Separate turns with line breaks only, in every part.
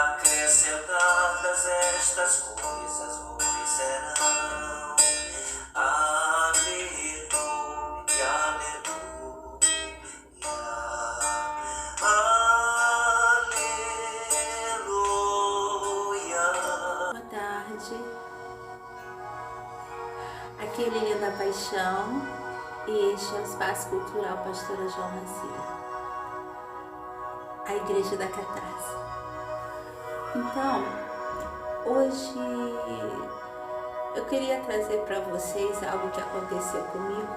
acrescentadas estas coisas vos serão. Aleluia, aleluia, aleluia.
Boa tarde. Aqui é Lilian da Paixão e este é o Espaço Cultural Pastora João Macia, a Igreja da Catarse. Então, hoje eu queria trazer para vocês algo que aconteceu comigo.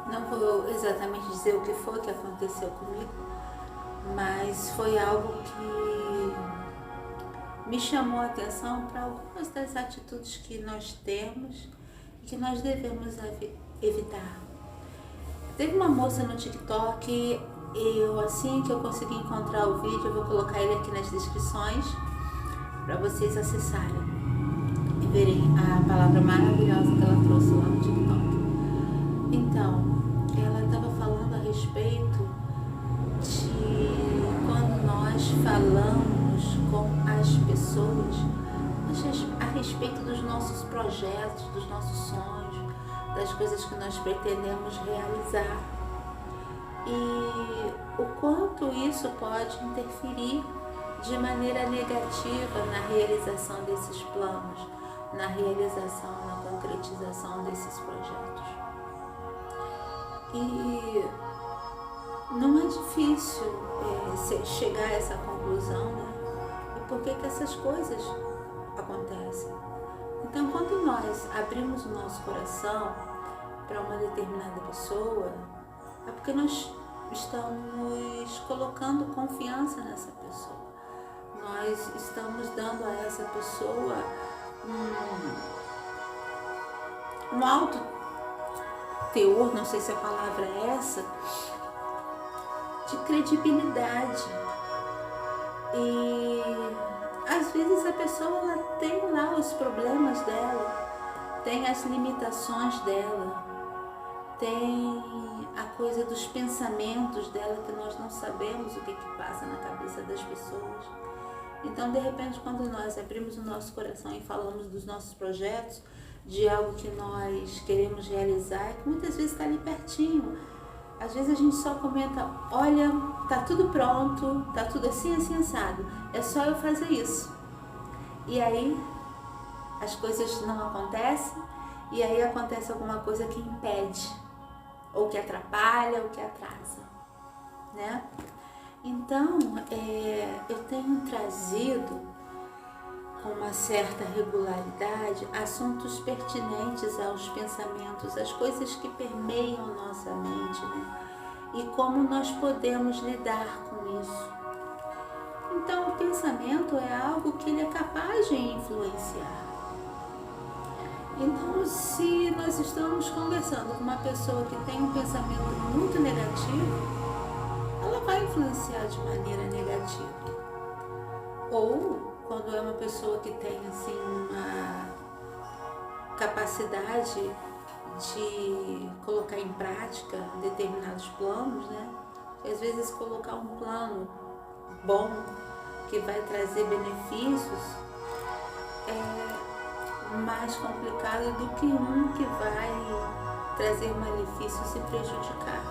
Não vou exatamente dizer o que foi que aconteceu comigo, mas foi algo que me chamou a atenção para algumas das atitudes que nós temos e que nós devemos evitar. Teve uma moça no TikTok, assim que eu conseguir encontrar o vídeo, eu vou colocar ele aqui nas descrições para vocês acessarem e verem a palavra maravilhosa que ela trouxe lá no TikTok. Então, ela estava falando a respeito de quando nós falamos com as pessoas a respeito dos nossos projetos, dos nossos sonhos, das coisas que nós pretendemos realizar. E o quanto isso pode interferir de maneira negativa na realização desses planos, na realização, na concretização desses projetos. E não é difícil chegar a essa conclusão, né? E por que essas coisas acontecem? Então, quando nós abrimos o nosso coração para uma determinada pessoa, é porque nós estamos colocando confiança nessa pessoa. Nós estamos dando a essa pessoa um alto teor, não sei se a palavra é essa, de credibilidade. E às vezes a pessoa ela tem lá os problemas dela, tem as limitações dela, tem a coisa dos pensamentos dela que nós não sabemos o que passa na cabeça das pessoas. Então, de repente, quando nós abrimos o nosso coração e falamos dos nossos projetos, de algo que nós queremos realizar, que muitas vezes está ali pertinho. Às vezes a gente só comenta, olha, tá tudo pronto, tá tudo assim, assim, assado. É só eu fazer isso. E aí, as coisas não acontecem, e aí acontece alguma coisa que impede, ou que atrapalha, ou que atrasa, né? Então, eu tenho trazido com uma certa regularidade assuntos pertinentes aos pensamentos, as coisas que permeiam nossa mente, né? E como nós podemos lidar com isso. Então, o pensamento é algo que ele é capaz de influenciar. Então, se nós estamos conversando com uma pessoa que tem um pensamento muito negativo, ela vai influenciar de maneira negativa. Ou quando é uma pessoa que tem assim uma capacidade de colocar em prática determinados planos, né? Às vezes colocar um plano bom que vai trazer benefícios é mais complicado do que um que vai trazer malefícios e prejudicar.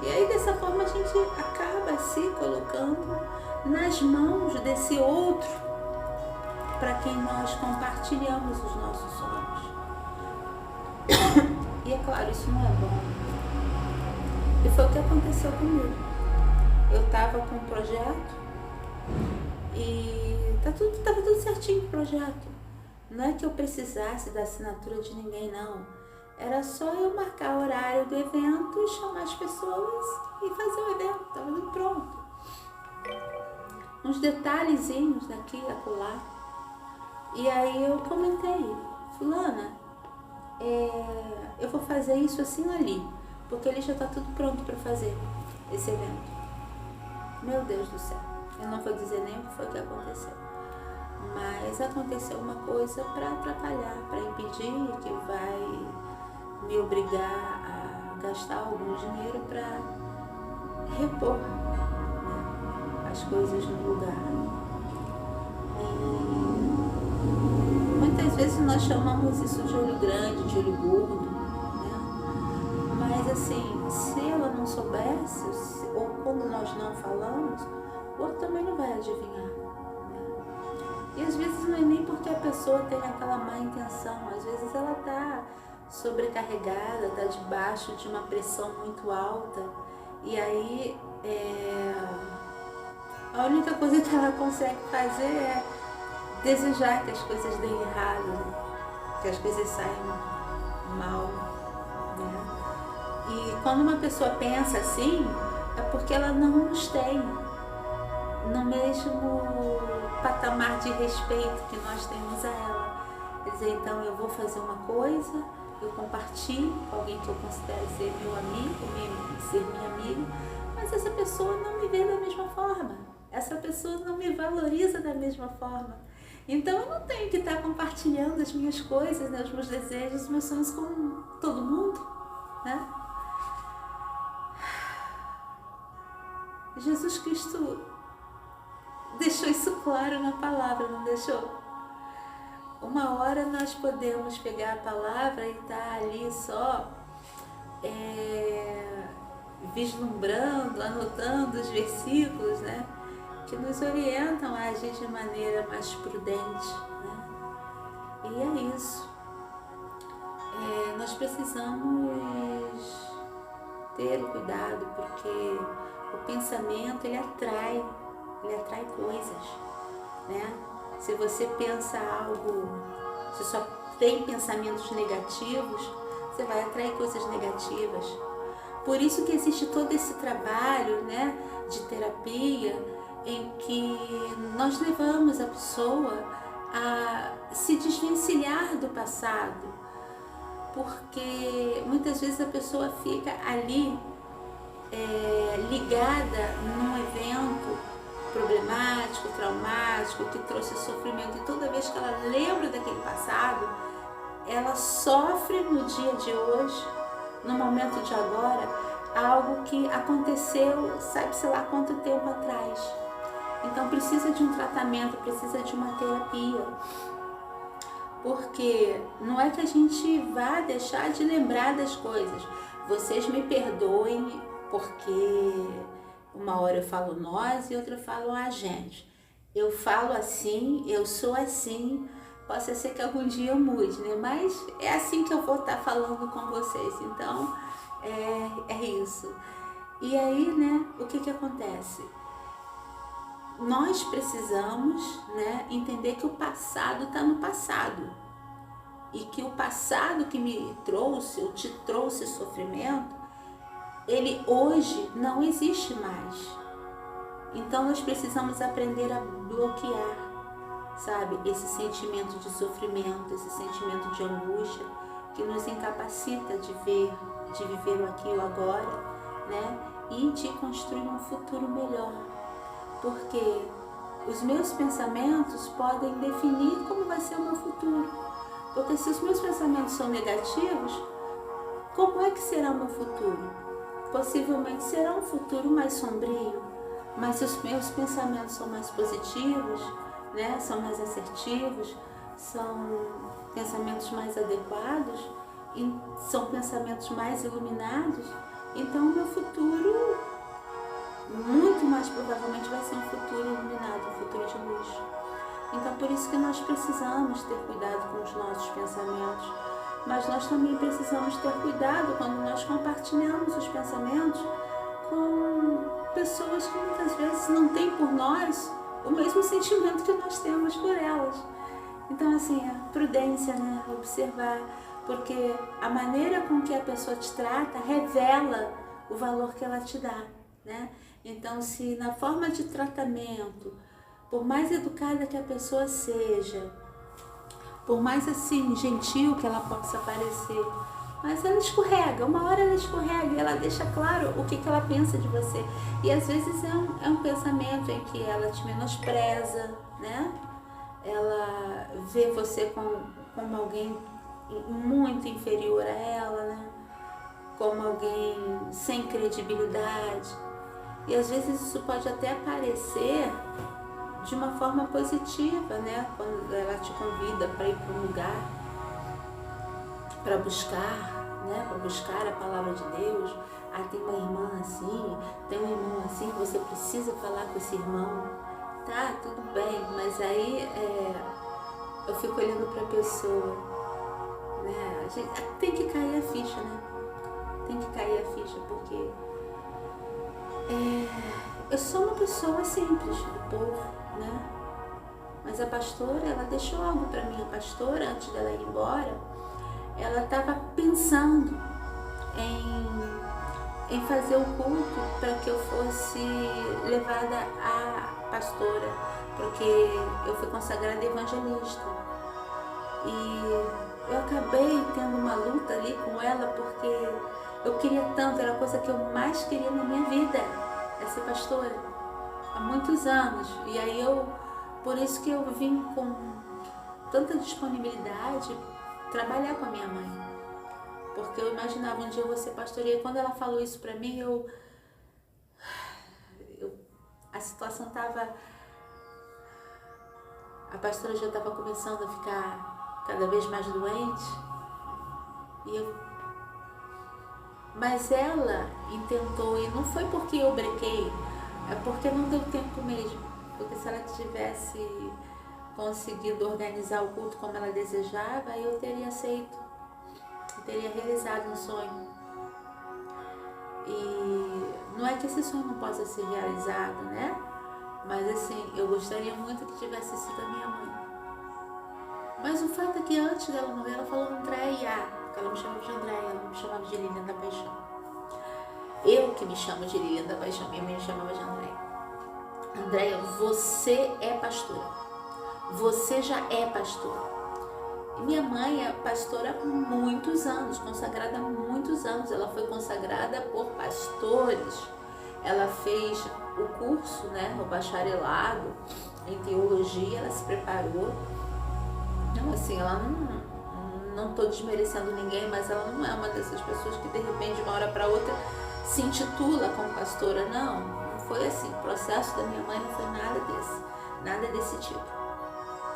E aí dessa forma a gente acaba se colocando nas mãos desse outro para quem nós compartilhamos os nossos sonhos. E é claro, isso não é bom. E foi o que aconteceu comigo. Eu estava com um projeto e estava tudo certinho com o projeto. Não é que eu precisasse da assinatura de ninguém, não. Era só eu marcar o horário do evento, chamar as pessoas e fazer o evento. Estava tudo pronto. Uns detalhezinhos daqui e acolá. E aí eu comentei, fulana, eu vou fazer isso assim ali, porque ele já está tudo pronto para fazer esse evento. Meu Deus do céu, eu não vou dizer nem o que foi que aconteceu. Mas aconteceu uma coisa para atrapalhar, para impedir, que vai me obrigar a gastar algum dinheiro para repor, né, as coisas no lugar. E muitas vezes nós chamamos isso de olho grande, de olho gordo, né? Mas assim, se ela não soubesse, ou quando nós não falamos, o outro também não vai adivinhar. E às vezes não é nem porque a pessoa tem aquela má intenção, às vezes ela está sobrecarregada, está debaixo de uma pressão muito alta, e aí a única coisa que ela consegue fazer é desejar que as coisas deem errado, né? Que as coisas saiam mal, né? E quando uma pessoa pensa assim, é porque ela não nos tem no mesmo patamar de respeito que nós temos a ela. Quer dizer, então eu vou fazer uma coisa, eu compartilho com alguém que eu considero ser meu amigo, ser minha amiga, mas essa pessoa não me vê da mesma forma, essa pessoa não me valoriza da mesma forma. Então eu não tenho que estar compartilhando as minhas coisas, né, os meus desejos, os meus sonhos com todo mundo, né? Jesus Cristo deixou isso claro na palavra, não deixou? Uma hora nós podemos pegar a palavra e estar ali só vislumbrando, anotando os versículos, né, que nos orientam a agir de maneira mais prudente, né? E é isso. Nós precisamos ter cuidado, porque o pensamento ele atrai coisas, né? Se você pensa algo, se só tem pensamentos negativos, você vai atrair coisas negativas. Por isso que existe todo esse trabalho, né, de terapia, em que nós levamos a pessoa a se desvencilhar do passado, porque muitas vezes a pessoa fica ali ligada num evento problemático, traumático, que trouxe sofrimento, e toda vez que ela lembra daquele passado, ela sofre no dia de hoje, no momento de agora, algo que aconteceu, sabe-se lá quanto tempo atrás. Então precisa de um tratamento, precisa de uma terapia, porque não é que a gente vá deixar de lembrar das coisas. Vocês me perdoem, porque uma hora eu falo nós e outra eu falo a gente. Eu falo assim, eu sou assim, possa ser que algum dia eu mude, né? Mas é assim que eu vou estar falando com vocês, então é isso. E aí, né, o que acontece? Nós precisamos, né, entender que o passado está no passado, e que o passado que me trouxe, ou te trouxe sofrimento, ele hoje não existe mais. Então nós precisamos aprender a bloquear, sabe, esse sentimento de sofrimento, esse sentimento de angústia que nos incapacita de viver o aqui e o agora, né, e de construir um futuro melhor. Porque os meus pensamentos podem definir como vai ser o meu futuro. Porque se os meus pensamentos são negativos, como é que será o meu futuro? Possivelmente será um futuro mais sombrio. Mas se os meus pensamentos são mais positivos, né, são mais assertivos, são pensamentos mais adequados, e são pensamentos mais iluminados, então o meu futuro muito mais provavelmente vai ser um futuro iluminado, um futuro de luz. Então por isso que nós precisamos ter cuidado com os nossos pensamentos, mas nós também precisamos ter cuidado quando nós compartilhamos os pensamentos com pessoas que muitas vezes não têm por nós o mesmo sentimento que nós temos por elas. Então assim, a prudência, né, observar, porque a maneira com que a pessoa te trata revela o valor que ela te dá, né? Então, se na forma de tratamento, por mais educada que a pessoa seja, por mais assim gentil que ela possa parecer, mas ela escorrega, uma hora ela escorrega e ela deixa claro o que ela pensa de você. E às vezes é um pensamento em que ela te menospreza, né? Ela vê você como alguém muito inferior a ela, né? Como alguém sem credibilidade. E às vezes isso pode até aparecer de uma forma positiva, né? Quando ela te convida para ir para um lugar, para buscar, né? Para buscar a palavra de Deus. Ah, tem uma irmã assim, tem um irmão assim que você precisa falar com esse irmão. Tá, tudo bem, mas aí eu fico olhando para a pessoa, né? A gente, tem que cair a ficha, né? Tem que cair a ficha, porque eu sou uma pessoa simples do povo, né? Mas a pastora, ela deixou algo para mim. A pastora, antes dela ir embora, ela estava pensando em fazer o culto para que eu fosse levada a pastora, porque eu fui consagrada evangelista. E eu acabei tendo uma luta ali com ela, porque eu queria tanto, era a coisa que eu mais queria na minha vida, é ser pastora, há muitos anos. E aí por isso que eu vim com tanta disponibilidade trabalhar com a minha mãe. Porque eu imaginava um dia eu vou ser pastora. E quando ela falou isso pra mim, a situação tava... A pastora já estava começando a ficar cada vez mais doente. Mas ela intentou, e não foi porque eu brequei, é porque não deu tempo mesmo. Porque se ela tivesse conseguido organizar o culto como ela desejava, eu teria aceito. Teria realizado um sonho. E não é que esse sonho não possa ser realizado, né? Mas assim, eu gostaria muito que tivesse sido a minha mãe. Mas o fato é que antes dela morrer, ela falou Andréia, porque ela me chamava de Andréia, ela não me chamava de Lilian da Paixão. Eu que me chamo de Lilian da Paixão, minha mãe me chamava de Andréia. Andréia, você é pastora. Você já é pastora. Minha mãe é pastora há muitos anos, consagrada há muitos anos. Ela foi consagrada por pastores. Ela fez o curso, né, o bacharelado em teologia, ela se preparou. Então, assim, ela não estou desmerecendo ninguém, mas ela não é uma dessas pessoas que de repente, de uma hora para outra, se intitula como pastora. Não foi assim. O processo da minha mãe não foi nada desse tipo.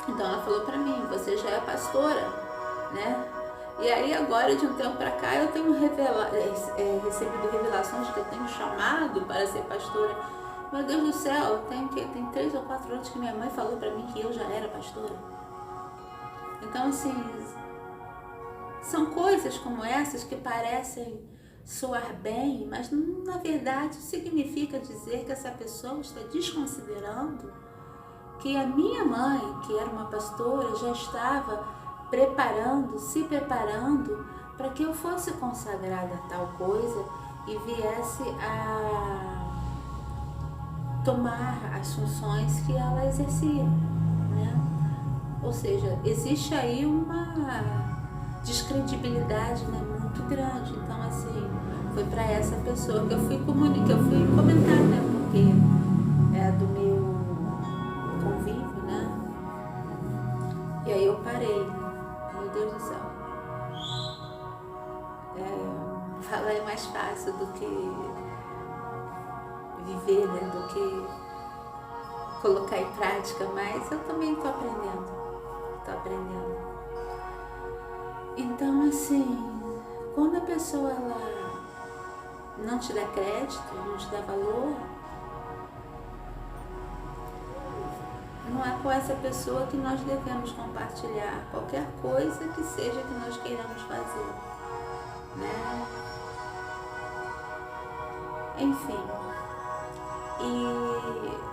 Então ela falou pra mim, você já é pastora, né? E aí agora, de um tempo pra cá, eu tenho recebido revelações de que eu tenho chamado para ser pastora. Meu Deus do céu, tem 3 ou 4 anos que minha mãe falou pra mim que eu já era pastora. Então, assim, são coisas como essas que parecem soar bem, mas na verdade significa dizer que essa pessoa está desconsiderando que a minha mãe, que era uma pastora, já estava se preparando para que eu fosse consagrada a tal coisa e viesse a tomar as funções que ela exercia, né? Ou seja, existe aí uma descredibilidade, né, muito grande. Então, assim, foi para essa pessoa que eu fui comentar, né, porque é do meu convívio, né? E aí eu parei. Meu Deus do céu. Falar é mais fácil do que viver, né? Do que colocar em prática, mas eu também estou aprendendo. Então, assim, quando a pessoa ela não te dá crédito, não te dá valor, não é com essa pessoa que nós devemos compartilhar qualquer coisa que seja que nós queiramos fazer, né? Enfim, e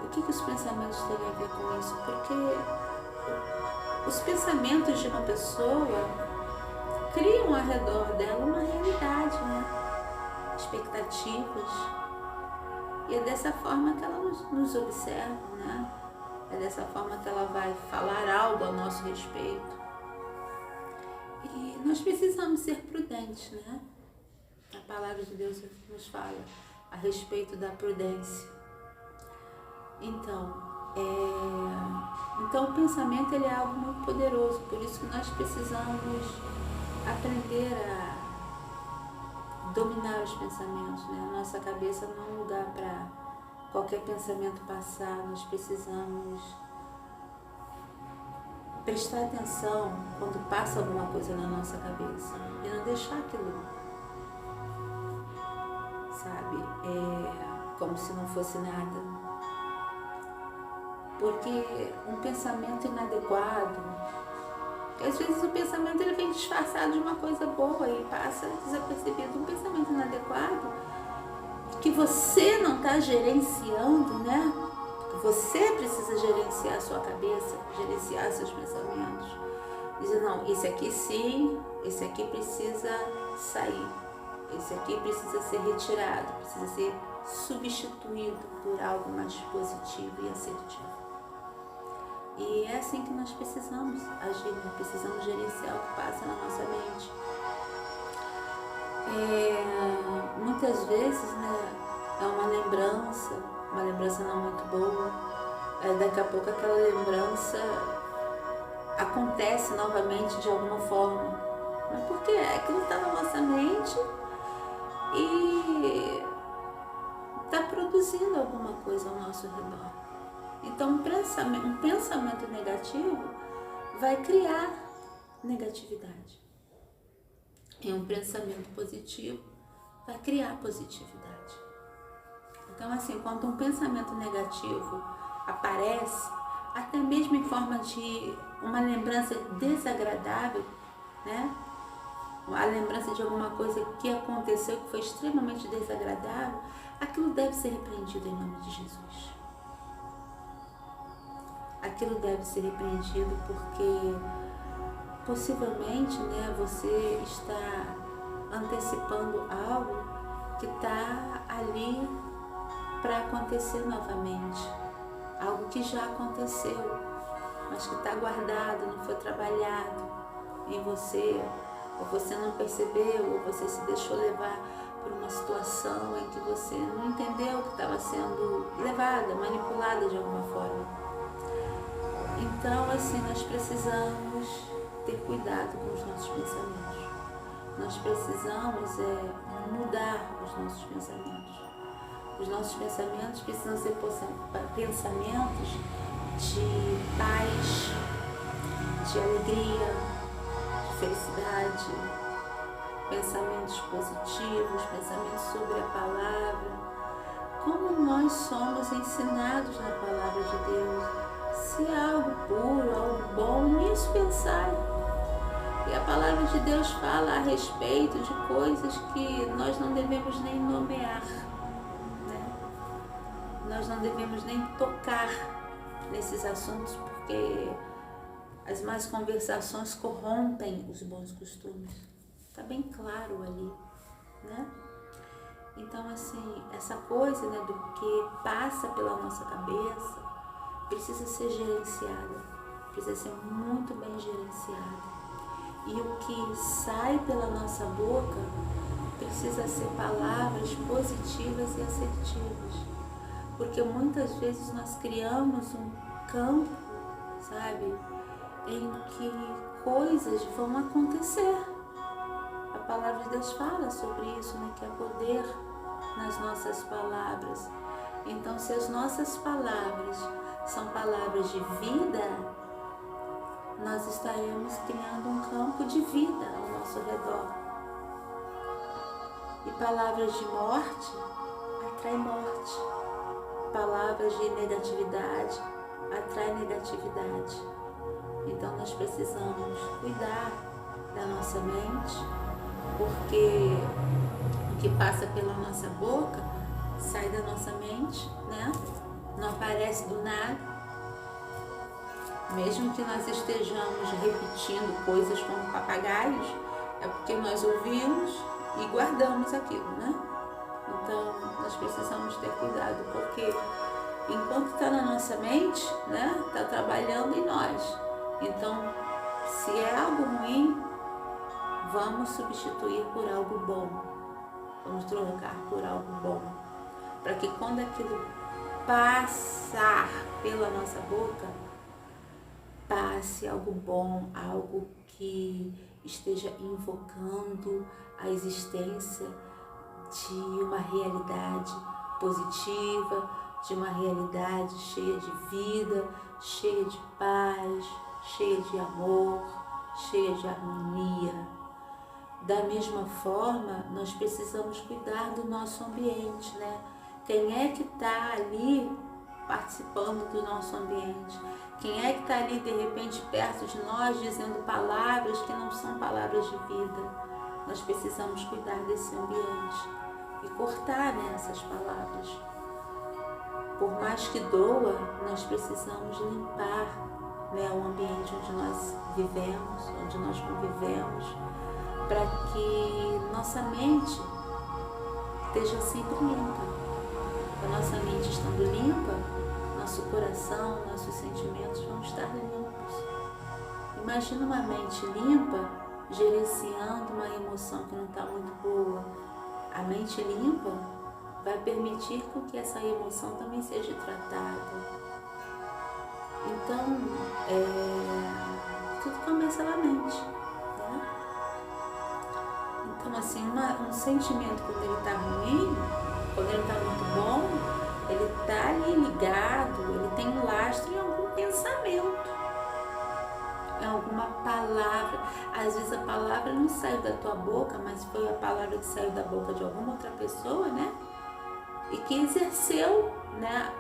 o que os pensamentos têm a ver com isso? Porque os pensamentos de uma pessoa criam ao redor dela uma realidade, né? Expectativas. E é dessa forma que ela nos observa, né? É dessa forma que ela vai falar algo a nosso respeito. E nós precisamos ser prudentes, né? A palavra de Deus nos fala a respeito da prudência. Então o pensamento ele é algo muito poderoso, por isso que nós precisamos aprender a dominar os pensamentos, né? A nossa cabeça não é um lugar qualquer pensamento passar, nós precisamos prestar atenção quando passa alguma coisa na nossa cabeça e não deixar aquilo, sabe, como se não fosse nada. Porque um pensamento inadequado, às vezes o pensamento ele vem disfarçado de uma coisa boa e passa desapercebido. Um pensamento inadequado que você não está gerenciando, né? Você precisa gerenciar a sua cabeça, gerenciar seus pensamentos. Dizer, não, esse aqui sim, esse aqui precisa sair. Esse aqui precisa ser retirado, precisa ser substituído por algo mais positivo e assertivo. E é assim que nós precisamos agir, né? Precisamos gerenciar o que passa na nossa mente. Muitas vezes, né, é uma lembrança não muito boa. Daqui a pouco aquela lembrança acontece novamente de alguma forma. Mas por quê? Aquilo está na nossa mente e está produzindo alguma coisa ao nosso redor. Então, um pensamento negativo vai criar negatividade. E um pensamento positivo vai criar positividade. Então, assim, quando um pensamento negativo aparece, até mesmo em forma de uma lembrança desagradável, né? A lembrança de alguma coisa que aconteceu que foi extremamente desagradável, aquilo deve ser repreendido em nome de Jesus. Aquilo deve ser repreendido porque possivelmente, né, você está antecipando algo que está ali para acontecer novamente. Algo que já aconteceu, mas que está guardado, não foi trabalhado em você, ou você não percebeu, ou você se deixou levar por uma situação em que você não entendeu que estava sendo levada, manipulada de alguma forma. Então, assim, nós precisamos ter cuidado com os nossos pensamentos. Nós precisamos mudar os nossos pensamentos. Os nossos pensamentos precisam ser pensamentos de paz, de alegria, de felicidade, pensamentos positivos, pensamentos sobre a palavra. Como nós somos ensinados na palavra de Deus, se é algo puro, algo bom, nisso pensar. E a palavra de Deus fala a respeito de coisas que nós não devemos nem nomear, né? Nós não devemos nem tocar nesses assuntos, porque as más conversações corrompem os bons costumes. Está bem claro ali, né? Então, assim, essa coisa, né, do que passa pela nossa cabeça precisa ser gerenciada, precisa ser muito bem gerenciada. E o que sai pela nossa boca precisa ser palavras positivas e assertivas. Porque muitas vezes nós criamos um campo, sabe, em que coisas vão acontecer. A palavra de Deus fala sobre isso, né, que há poder nas nossas palavras. Então, se as nossas palavras são palavras de vida, nós estaremos criando um campo de vida ao nosso redor. E palavras de morte atraem morte. Palavras de negatividade atraem negatividade. Então nós precisamos cuidar da nossa mente, porque o que passa pela nossa boca sai da nossa mente, né? Não aparece do nada. Mesmo que nós estejamos repetindo coisas como papagaios, é porque nós ouvimos e guardamos aquilo, né? Então, nós precisamos ter cuidado, porque enquanto está na nossa mente, né, está trabalhando em nós. Então, se é algo ruim, vamos substituir por algo bom. Vamos trocar por algo bom. Para que quando aquilo passar pela nossa boca, passe algo bom, algo que esteja invocando a existência de uma realidade positiva, de uma realidade cheia de vida, cheia de paz, cheia de amor, cheia de harmonia. Da mesma forma, nós precisamos cuidar do nosso ambiente, né? Quem é que está ali participando do nosso ambiente? Quem é que está ali, de repente, perto de nós, dizendo palavras que não são palavras de vida? Nós precisamos cuidar desse ambiente e cortar, né, essas palavras. Por mais que doa, nós precisamos limpar, né, o ambiente onde nós vivemos, onde nós convivemos, para que nossa mente esteja sempre limpa. A nossa mente estando limpa, nosso coração, nossos sentimentos vão estar limpos. Imagina uma mente limpa gerenciando uma emoção que não está muito boa. A mente limpa vai permitir com que essa emoção também seja tratada. Então, tudo começa na mente, né? Então, assim, um sentimento quando ele está ruim, quando ele está muito bom, ele está ali ligado, ele tem um lastro em algum pensamento, em alguma palavra. Às vezes a palavra não saiu da tua boca, mas foi a palavra que saiu da boca de alguma outra pessoa, né? E que exerceu, né,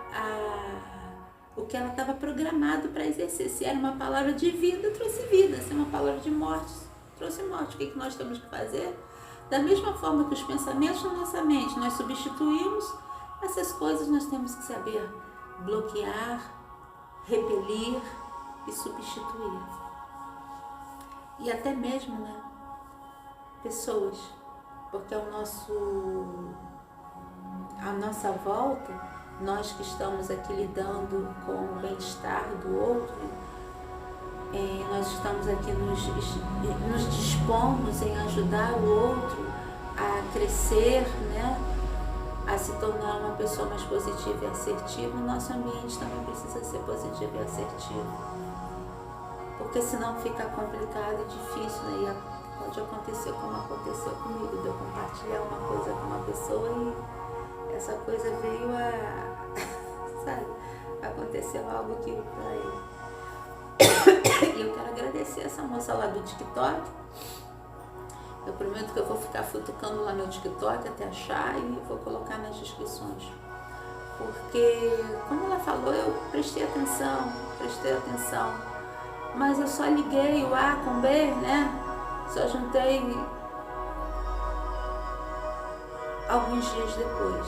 o que ela estava programado para exercer. Se era uma palavra de vida, trouxe vida. Se é uma palavra de morte, trouxe morte. O que nós temos que fazer? Da mesma forma que os pensamentos na nossa mente nós substituímos, essas coisas nós temos que saber bloquear, repelir e substituir. E até mesmo, né, pessoas, porque a nossa volta, nós que estamos aqui lidando com o bem-estar do outro, nós estamos aqui nos dispomos em ajudar o outro a crescer, né? A se tornar uma pessoa mais positiva e assertiva. O nosso ambiente também precisa ser positivo e assertivo, porque senão fica complicado e difícil, né? E pode acontecer como aconteceu comigo, de eu compartilhar uma coisa com uma pessoa e essa coisa veio sabe, aconteceu algo que e eu quero agradecer essa moça lá do TikTok. Eu prometo que eu vou ficar futucando lá meu TikTok até achar e vou colocar nas descrições. Porque, como ela falou, eu prestei atenção. Mas eu só liguei o A com B, né? Só juntei alguns dias depois.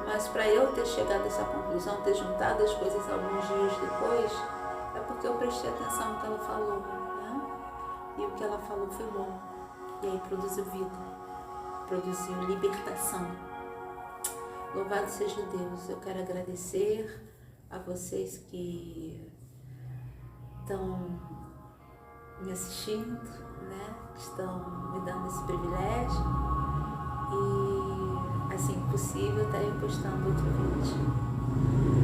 Mas para eu ter chegado a essa conclusão, ter juntado as coisas alguns dias depois, é porque eu prestei atenção no que ela falou, né? E o que ela falou foi bom. E aí produziu vida, produziu libertação. Louvado seja Deus. Eu quero agradecer a vocês que estão me assistindo, né? Que estão me dando esse privilégio. E assim que possível estarei postando outro vídeo.